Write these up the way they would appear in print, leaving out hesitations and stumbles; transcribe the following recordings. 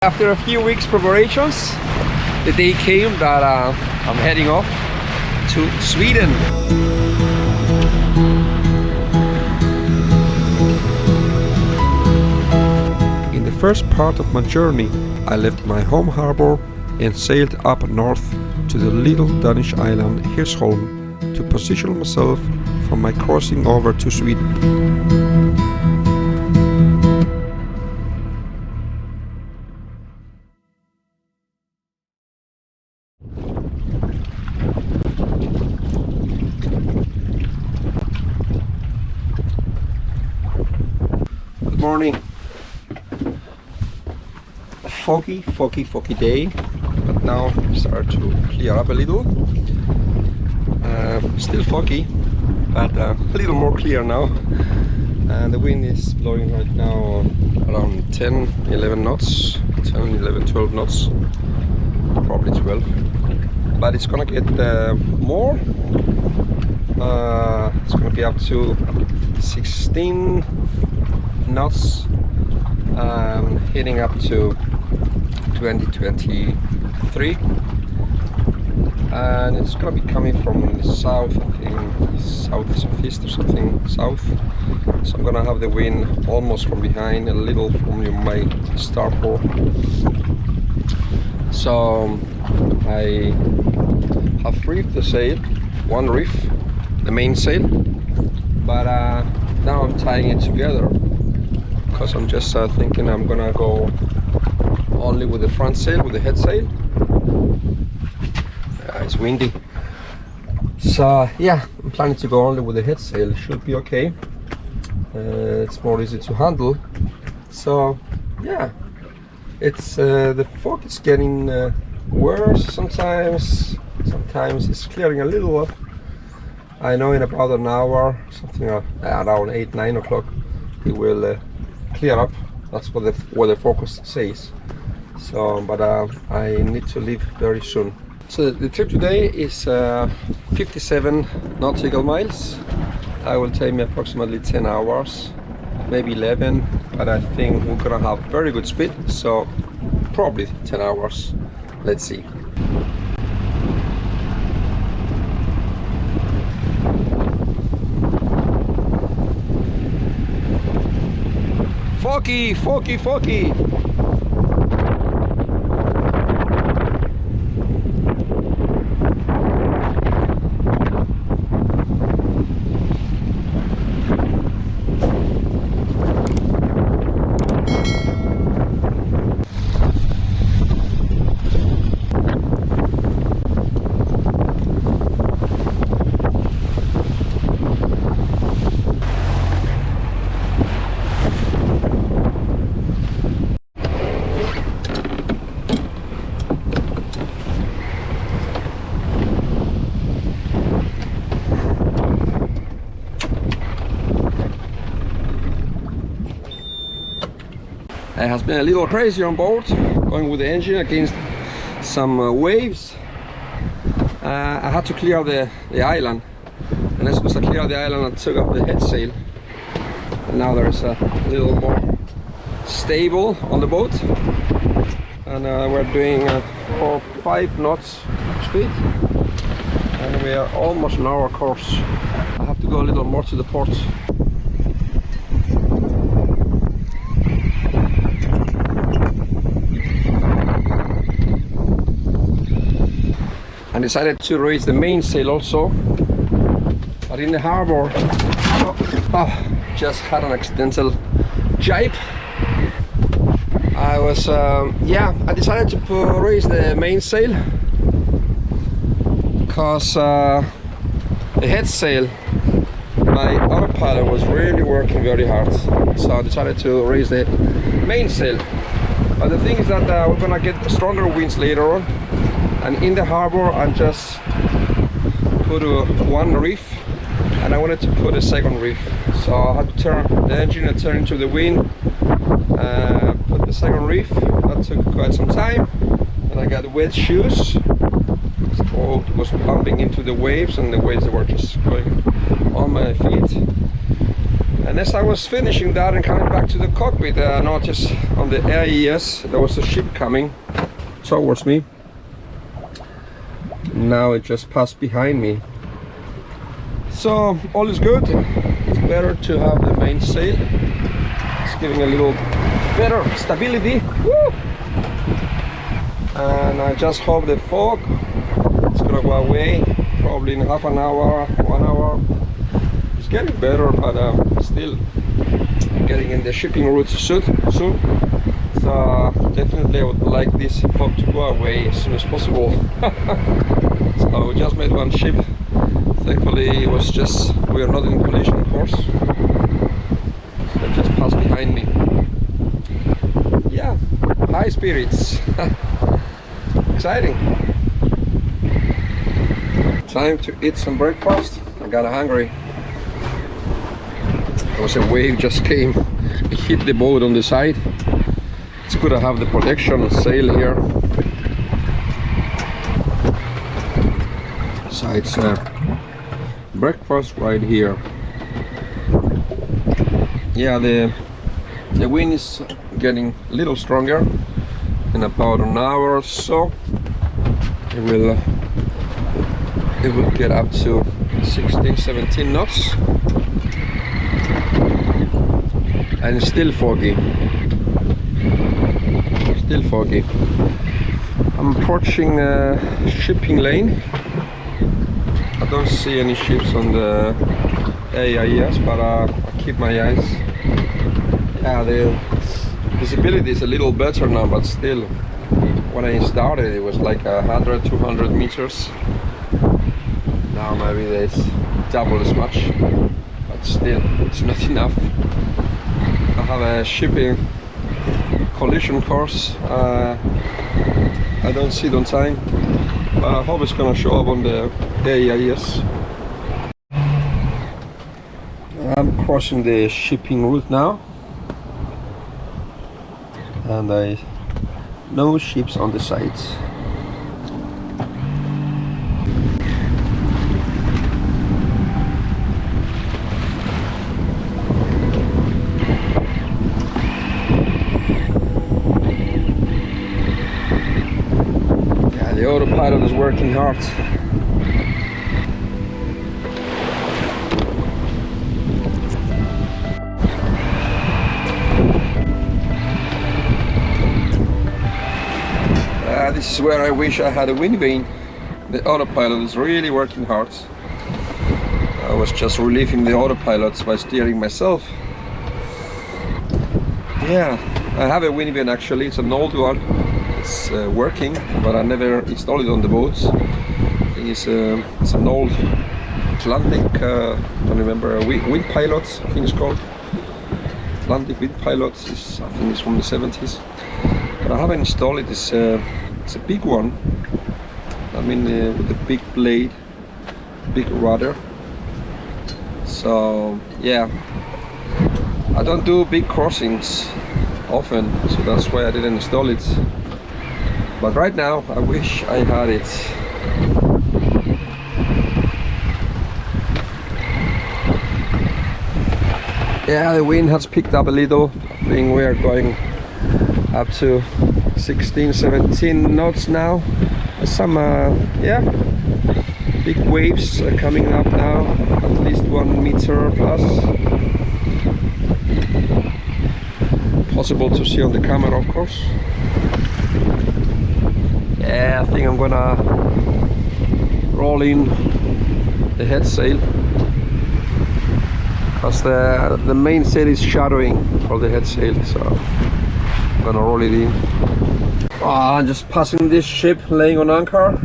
After a few weeks preparations, the day came that I'm heading off to Sweden. In the first part of my journey, I left my home harbour and sailed up north to the little Danish island Hirsholm to position myself for my crossing over to Sweden. Morning. Foggy day, but now start to clear up a little. Still foggy, but a little more clear now. And the wind is blowing right now around 10, 11 knots, 10, 11, 12 knots, probably 12. But it's gonna get more. It's gonna be up to 16 knots, heading up to 2023, and it's gonna be coming from the south, I think southeast or something, south. So I'm gonna have the wind almost from behind, a little from my starboard. So I have reefed the sail, one reef, the main sail, but now I'm tying it together because I'm just thinking I'm gonna go only with the front sail, with the head sail. It's windy, so yeah, I'm planning to go only with the head sail. Should be okay. It's more easy to handle. So yeah, it's the fog is getting worse sometimes. Sometimes it's clearing a little up. I know in about an hour, something around 8, 9 o'clock, it will clear up. That's what the forecast says. So, but I need to leave very soon. So the trip today is 57 nautical miles. I will take me approximately 10 hours, maybe 11, but I think we're gonna have very good speed, so probably 10 hours. Let's see. Foggy. It has been a little crazy on board, going with the engine against some waves. I had to clear the island, and as soon as I cleared the island, I took up the head sail, and now there's a little more stable on the boat, and we're doing 4, 5 knots speed, and we are almost on our course. I have to go a little more to the port. I decided to raise the mainsail also, but in the harbor, just had an accidental jibe. I decided to raise the mainsail because the head sail, my Autopilot, was really working very hard, so I decided to raise the mainsail. But the thing is that we're gonna get stronger winds later on. And in the harbor, I just put one reef, and I wanted to put a second reef. So I had to turn the engine and turn into the wind, put the second reef. That took quite some time, and I got wet shoes. So it was bumping into the waves, and the waves were just going on my feet. And as I was finishing that and coming back to the cockpit, I noticed on the AES there was a ship coming towards me. Now it just passed behind me. So all is good. It's better to have the mainsail. It's giving a little better stability. Woo! And I just hope the fog is gonna go away probably in half an hour, 1 hour. It's getting better, but still getting in the shipping route soon. So definitely I would like this fog to go away as soon as possible. So we just made one ship. Thankfully it was just, we are not in collision course. So it just passed behind me. Yeah, high spirits. Exciting. Time to eat some breakfast. I got hungry. There was a wave just came. It hit the boat on the side. It's good to have the protection sail here. So it's breakfast right here. Yeah, the wind is getting a little stronger. In about an hour or so, it will get up to 16, 17 knots, and it's still foggy. Still foggy. I'm approaching a shipping lane. I don't see any ships on the AIS, but I keep my eyes. Yeah, the visibility is a little better now, but still, when I started it was like 100, 200 meters. Now maybe it's double as much, but still, it's not enough. I have a shipping collision course. I don't see it on time, but I hope it's gonna show up on the AIS. I'm crossing the shipping route now, and no ships on the sides. Yeah, the autopilot is working hard. This is where I wish I had a wind vane. The autopilot is really working hard. I was just relieving the autopilot by steering myself. Yeah, I have a wind vane actually. It's an old one. It's working, but I never installed it on the boats. It's an old Atlantic, I don't remember, wind pilot, I think it's called. Atlantic wind pilot. I think it's from the 70s. But I haven't installed it. It's a big one. I mean, with a big blade, big rudder. So yeah, I don't do big crossings often, so that's why I didn't install it. But right now, I wish I had it. Yeah, the wind has picked up a little. I think we are going up to 16, 17 knots now. Some yeah, big waves are coming up now, at least 1 meter plus. Possible to see on the camera, of course. Yeah, I think I'm gonna roll in the head sail, because the main sail is shadowing for the head sail, so I'm gonna roll it in. I'm just passing this ship laying on anchor.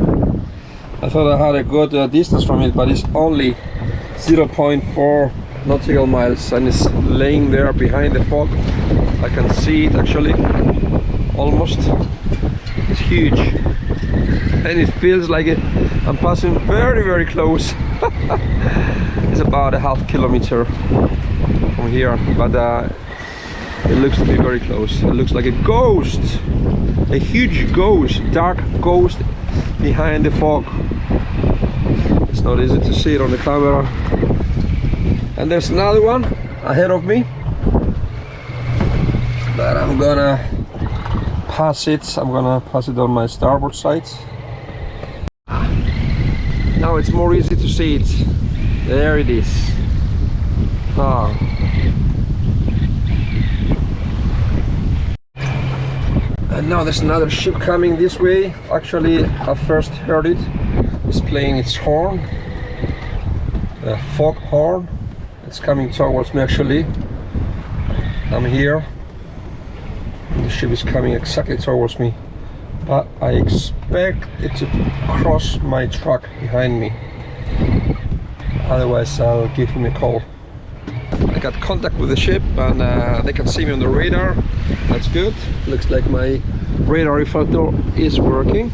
I thought I had a good distance from it, but it's only 0.4 nautical miles, and it's laying there behind the fog. I can see it actually, almost. It's huge, and it feels like I'm passing very, very close. It's about a half kilometer from here, but it looks to be very close. It looks like a ghost. A huge ghost, dark ghost behind the fog. It's not easy to see it on the camera. And there's another one. ahead of me, but I'm gonna pass it. I'm gonna pass it on my starboard side. Now it's more easy to see it. There it is. Ah. And now there's another ship coming this way. Actually, I first heard it. It's playing its horn, a fog horn. It's coming towards me actually. I'm here. The ship is coming exactly towards me, but I expect it to cross my truck behind me. Otherwise I'll give him a call. I got contact with the ship and they can see me on the radar. That's good. Looks like my radar reflector is working.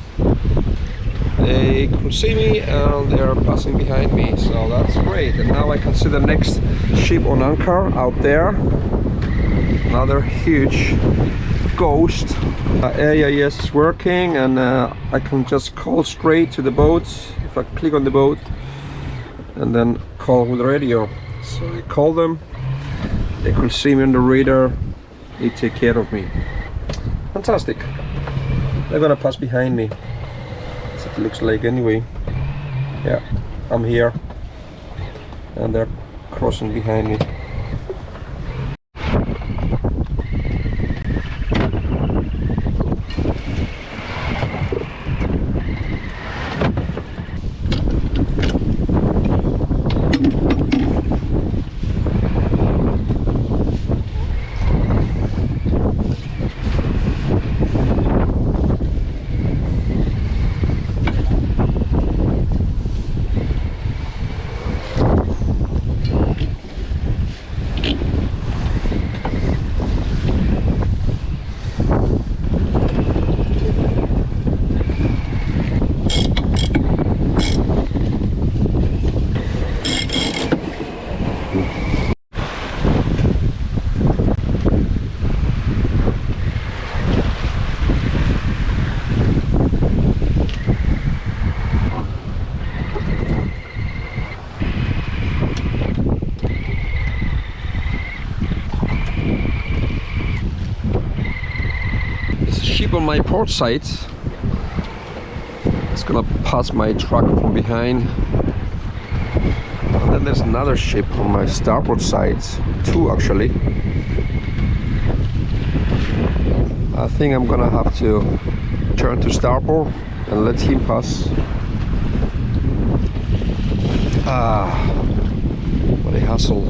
They could see me and they're passing behind me, so that's great. And now I can see the next ship on anchor out there. Another huge ghost. AIS is working, and I can just call straight to the boat if I click on the boat and then call with the radio. So I call them, they could see me on the radar, they take care of me. Fantastic. They're gonna pass behind me. That's what it looks like anyway. Yeah, I'm here and they're crossing behind me. On my port side, it's gonna pass my truck from behind, and then there's another ship on my starboard side, two actually. I think I'm gonna have to turn to starboard and let him pass. What a hassle.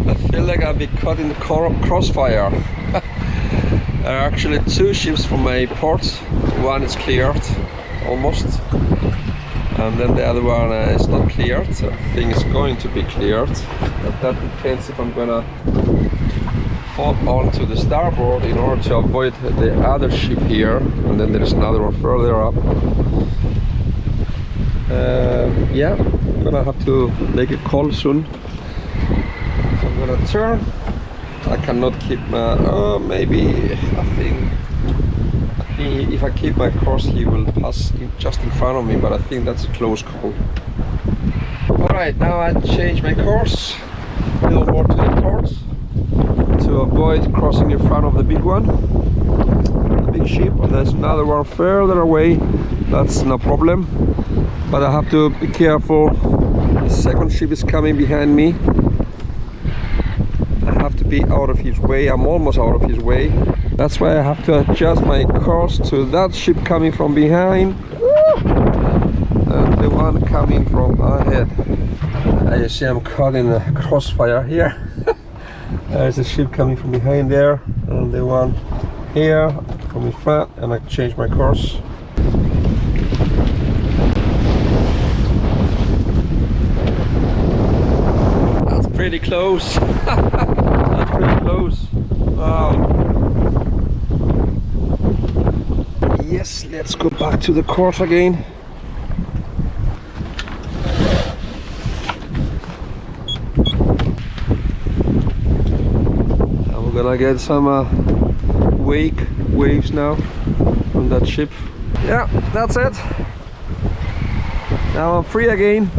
I feel like I'll be caught in the crossfire. There are actually two ships from my port. One is cleared, almost. And then the other one is not cleared. I think it's going to be cleared. But that depends if I'm gonna fall onto the starboard in order to avoid the other ship here. And then there's another one further up. Yeah, I'm gonna have to make a call soon. I'm gonna turn. I cannot keep my. Maybe I think if I keep my course, he will pass just in front of me. But I think that's a close call. All right, now I change my course a little more to the port to avoid crossing in front of the big one, the big ship. And there's another one further away. That's no problem. But I have to be careful. The second ship is coming behind me. I have to be out of his way. I'm almost out of his way. That's why I have to adjust my course to that ship coming from behind and the one coming from ahead. I see I'm caught in a crossfire here. There's a ship coming from behind there and the one here from in front, and I change my course. That's pretty close. That's pretty close. Wow. Yes, let's go back to the course again. And we're gonna get some waves now from that ship. Yeah, that's it. Now I'm free again.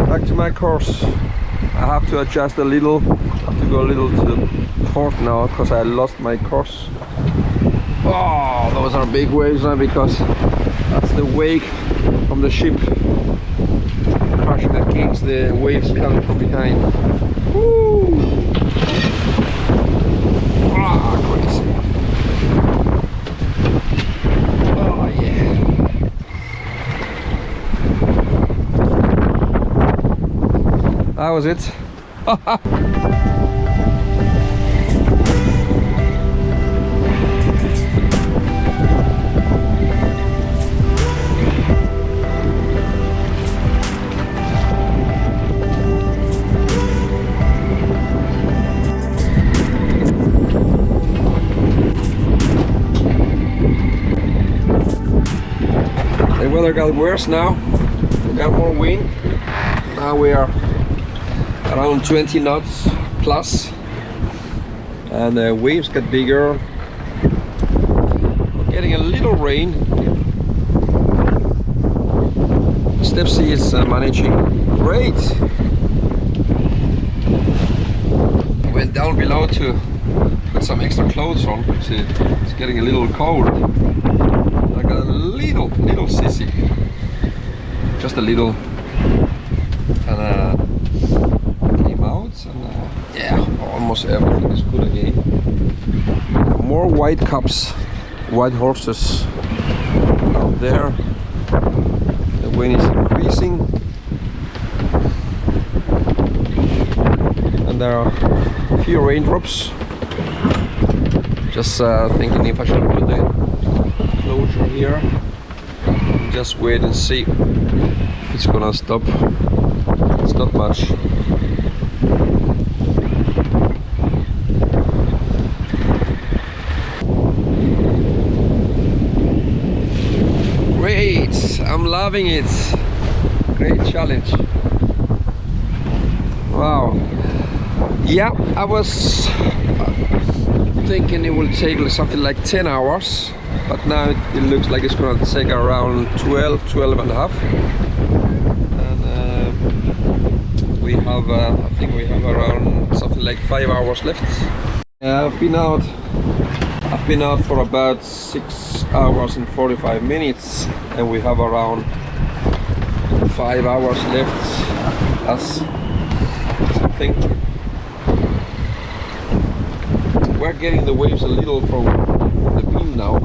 Back to my course. I have to adjust a little. I have to go a little to the port now because I lost my course. Oh, those are big waves now because that's the wake from the ship crashing against the waves coming from behind. Woo! Ah, crazy. Oh yeah. That was it. The weather got worse now. We got more wind. Now we are around 20 knots plus, and the waves get bigger. We're getting a little rain. Stepsy is managing great. I went down below to put some extra clothes on. See, it's getting a little cold. I got a little sissy, just a little, and came out, and yeah, almost everything is good again. More white cups, white horses out there. The wind is increasing, and there are a few raindrops. Just thinking if I should put the closure here, just wait and see if it's gonna stop. It's not much. Great, I'm loving it. Great challenge. Wow. Yeah, I was thinking it will take something like 10 hours. But now it looks like it's going to take around 12 and a half. And we have, I think we have around something like 5 hours left. I've been out for about 6 hours and 45 minutes, and we have around 5 hours left. That's something. We're getting the waves a little from the beam now.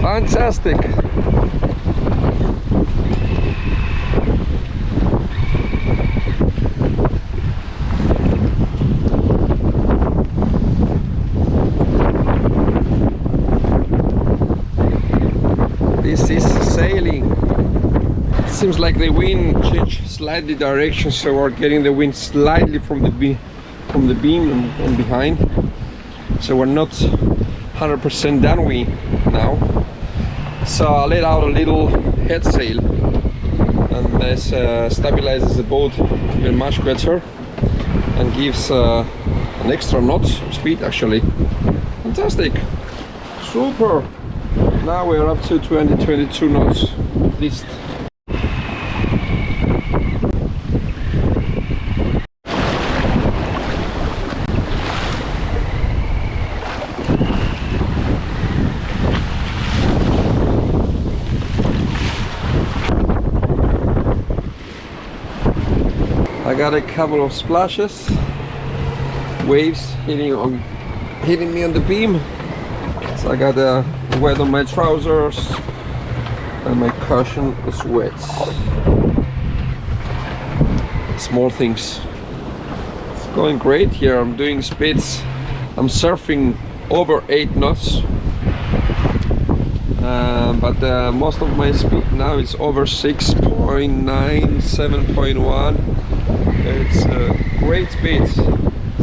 Fantastic! This is sailing. It seems like the wind changed slightly direction, so we're getting the wind slightly from the beam and behind. So we're not 100% downwind now. So I let out a little head sail, and this stabilizes the boat even much better and gives an extra knot speed actually. Fantastic! Super! Now we're up to 22 knots at least. I got a couple of splashes, waves hitting me on the beam. So I got wet on my trousers, and my cushion is wet. Small things. It's going great here. I'm doing speeds. I'm surfing over 8 knots. But most of my speed now is over 6.9, 7.1. It's a great speed.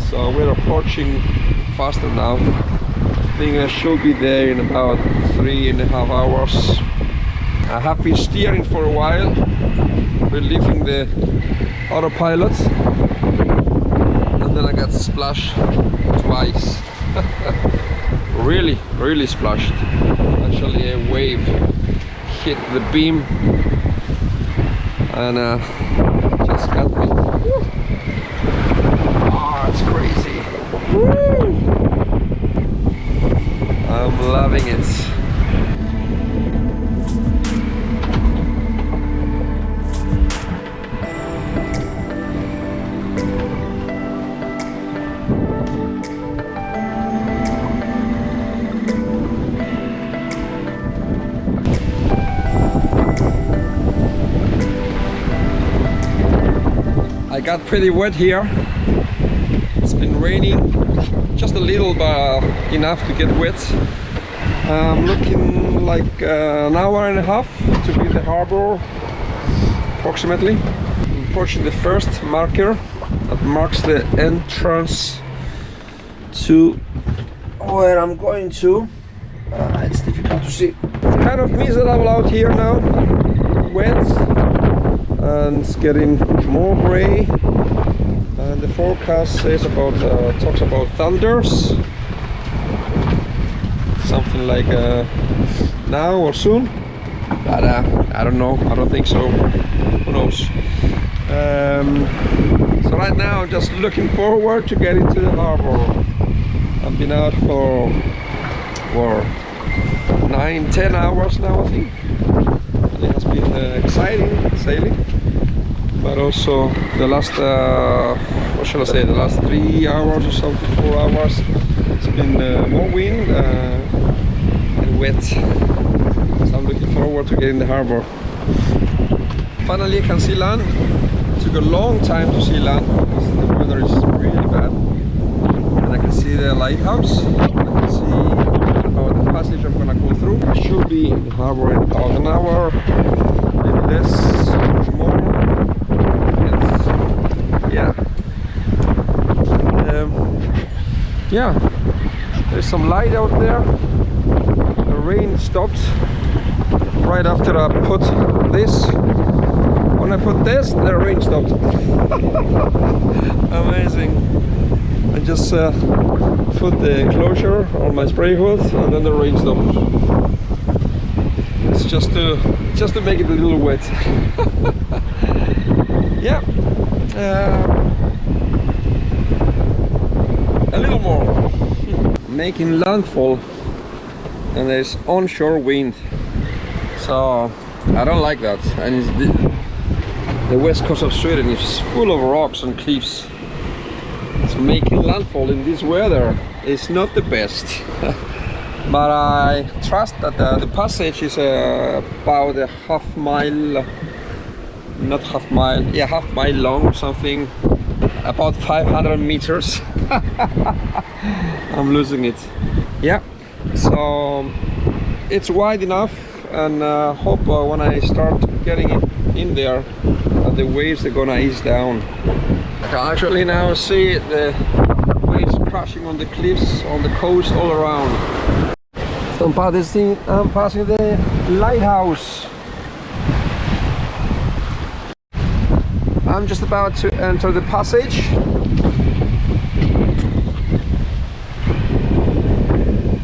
So we're approaching faster now. think I should be there in about 3.5 hours. I have been steering for a while. We're leaving the Autopilot, and then I got splashed twice. really splashed. Actually, a wave hit the beam and just got me. Oh, it's crazy. Woo! I'm loving it. I got pretty wet here. It's been raining just a little, but enough to get wet. I'm looking like an hour and a half to be in the harbor, approximately. I'm approaching the first marker that marks the entrance to where I'm going to. It's difficult to see. It's kind of miserable out here now, wet, and it's getting more gray. And the forecast says about talks about thunders, something like now or soon, but I don't know. I don't think so. Who knows? So right now I'm just looking forward to getting to the harbor. I've been out for 9-10 hours now, I think, and it has been exciting sailing. But also the last, what shall I say, the last 3 hours or something, 4 hours, it's been more wind and wet. So I'm looking forward to getting the harbor. Finally I can see land. It took a long time to see land because the weather is really bad. And I can see the lighthouse. I can see about the passage I'm gonna go through. I should be in the harbor in about an hour, maybe less, more. Yeah, there's some light out there. The rain stopped right after I put this. When I put this, the rain stopped. Amazing. I just put the closure on my spray hood and then the rain stopped. It's just to make it a little wet. Yeah. A little more. Making landfall, and there's onshore wind, so I don't like that. And the west coast of Sweden is full of rocks and cliffs, so making landfall in this weather is not the best. But I trust that the passage is about a half mile long or something, about 500 meters. I'm losing it. Yeah, so it's wide enough, and hope when I start getting it in there, the waves are gonna ease down. I can actually now see the waves crashing on the cliffs, on the coast, all around. So I'm passing the lighthouse. I'm just about to enter the passage.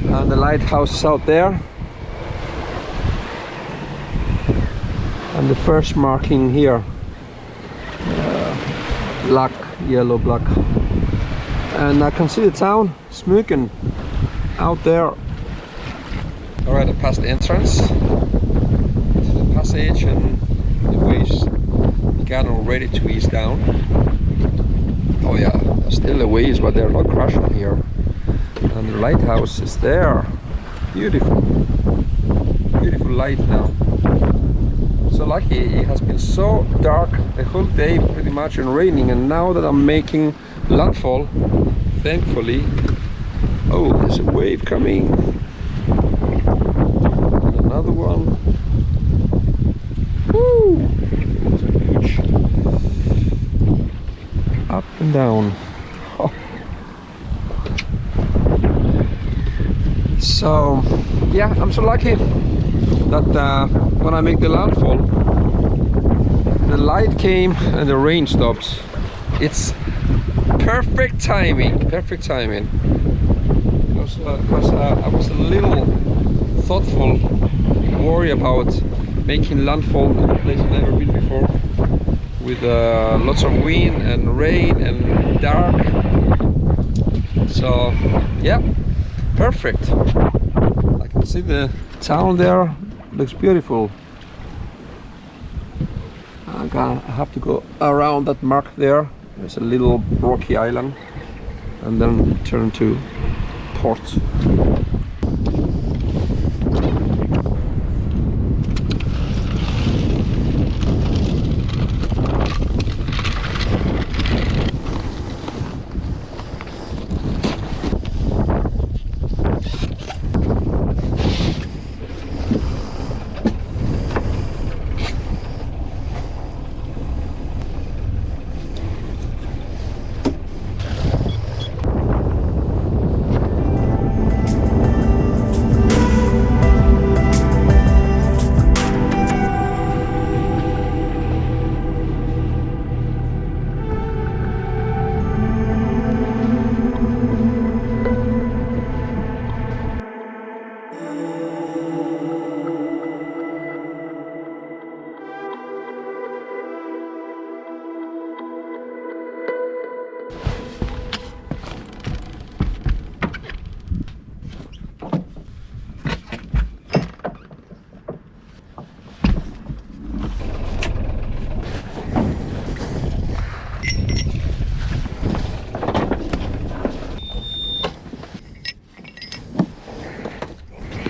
And the lighthouse is out there. And the first marking here. Black, yellow, black. And I can see the town, Smögen, out there. Alright, I passed the entrance to the passage, and the waves began already to ease down. Oh yeah, there's still the waves, but they're not crashing here. And the lighthouse is there. Beautiful. Beautiful light now. So lucky, it has been so dark the whole day pretty much and raining, and now that I'm making landfall, thankfully, oh, there's a wave coming. And another one. Woo! It's a huge up and down. Oh. So yeah, I'm so lucky that when I make the landfall, the light came and the rain stops. It's perfect timing, perfect timing. Because I was a little thoughtful, worried about making landfall in a place I've never been before, with lots of wind and rain and dark. So yeah, perfect. I can see the town there, looks beautiful. I have to go around that mark there. There's a little rocky island, and then turn to port.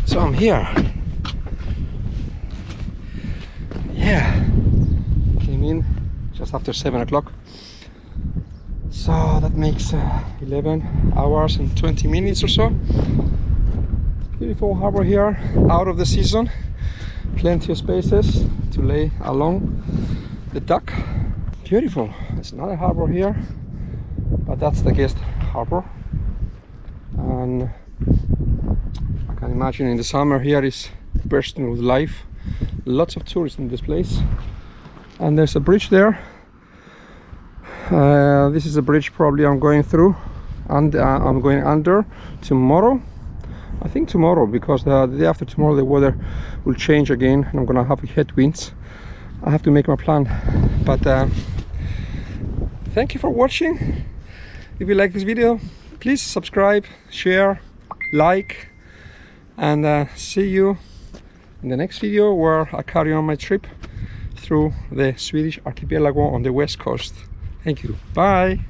So I'm here. Yeah, came in just after 7 o'clock. So that makes 11 hours and 20 minutes or so. Beautiful harbor here, out of the season. Plenty of spaces to lay along the dock. Beautiful. There's another harbor here, but that's the guest harbor. And I can imagine in the summer here is bursting with life. Lots of tourists in this place. And there's a bridge there. This is a bridge probably I'm going through, and I'm going under tomorrow. I think tomorrow, because the day after tomorrow the weather will change again and I'm gonna have headwinds. I have to make my plan. But thank you for watching. If you like this video, please subscribe, share, like, and see you in the next video, where I carry on my trip through the Swedish archipelago on the west coast. Thank you. Bye.